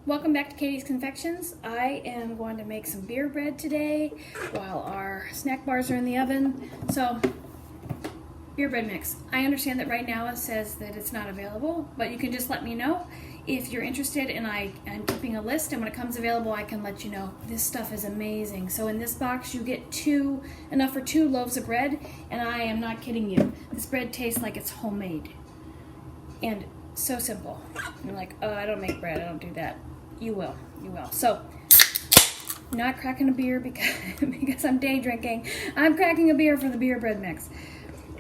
Welcome back to Katie's Confections. I am going to make some beer bread today while our snack bars are in the oven. So, beer bread mix. I understand that right now it says that it's not available, but you can just let me know if you're interested, and I'm keeping a list, and when it comes available I can let you know. This stuff is amazing. So in this box you get enough for 2 loaves of bread, and I am not kidding you. This bread tastes like it's homemade. And so simple. You're like, oh, I don't make bread, I don't do that. You will. So, not cracking a beer because I'm day drinking. I'm cracking a beer for the beer bread mix.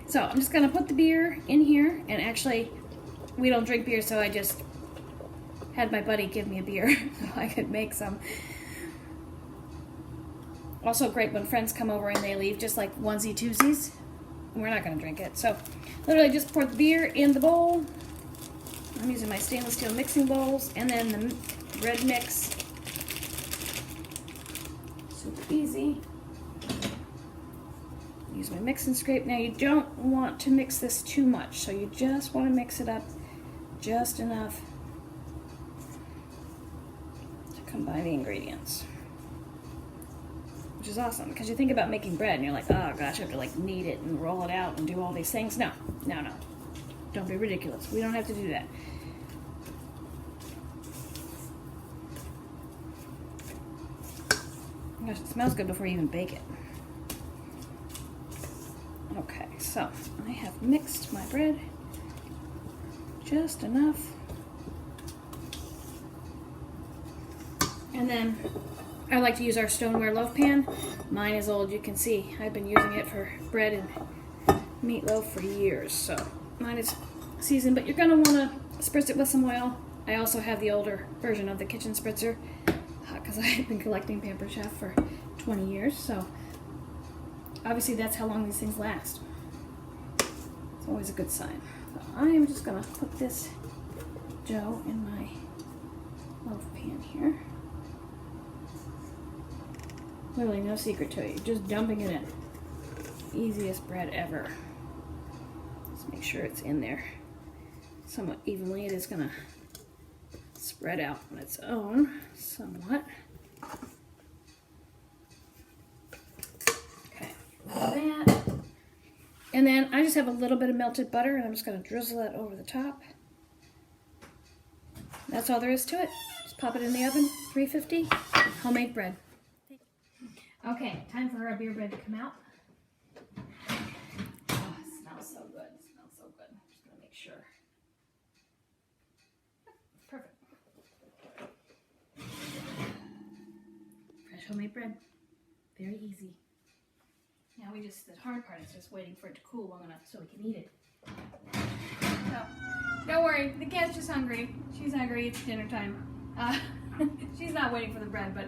So, I'm just going to put the beer in here. And actually, we don't drink beer, so I just had my buddy give me a beer so I could make some. Also great when friends come over and they leave just like onesie-twosies. We're not going to drink it. So, literally just pour the beer in the bowl. I'm using my stainless steel mixing bowls, and then the bread mix. Super easy. Use my mix and scrape. Now you don't want to mix this too much, so you just want to mix it up just enough to combine the ingredients. Which is awesome, because you think about making bread and you're like, oh gosh, I have to like knead it and roll it out and do all these things. No. Don't be ridiculous. We don't have to do that. Gosh, it smells good before you even bake it. Okay, so I have mixed my bread just enough. And then I like to use our stoneware loaf pan. Mine is old, you can see. I've been using it for bread and meatloaf for years, so mine is seasoned, but you're going to want to spritz it with some oil. I also have the older version of the kitchen spritzer because I've been collecting Pampered for 20 years, so obviously that's how long these things last. It's always a good sign. So I am just going to put this dough in my loaf pan here. Literally no secret to it, just dumping it in. Easiest bread ever. Just make sure it's in there somewhat evenly. It is going to spread out on its own somewhat. Okay, like that. And then I just have a little bit of melted butter, and I'm just going to drizzle that over the top. That's all there is to it. Just pop it in the oven, 350, homemade bread. Okay, time for our beer bread to come out. Oh, it smells so good. It smells so good. I'm just going to make sure. Perfect. Fresh homemade bread. Very easy. Now the hard part is just waiting for it to cool long enough so we can eat it. So, don't worry, the cat's just hungry. She's hungry, it's dinner time. She's not waiting for the bread, but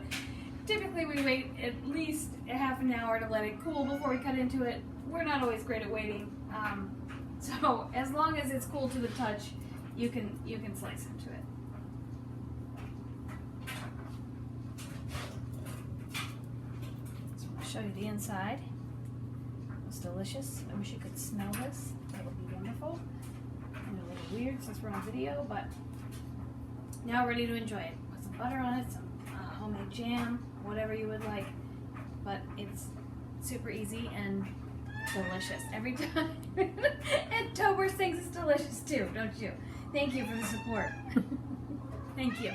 typically we wait at least a half an hour to let it cool before we cut into it. We're not always great at waiting. So as long as it's cool to the touch, you can slice into it. So I'll show you the inside. It's delicious. I wish you could smell this. That would be wonderful. And a little weird since we're on video, but now ready to enjoy it. Put some butter on it, some homemade jam, whatever you would like. But it's super easy and delicious every time. And Tober thinks it's delicious too, don't you? Thank you for the support. Thank you.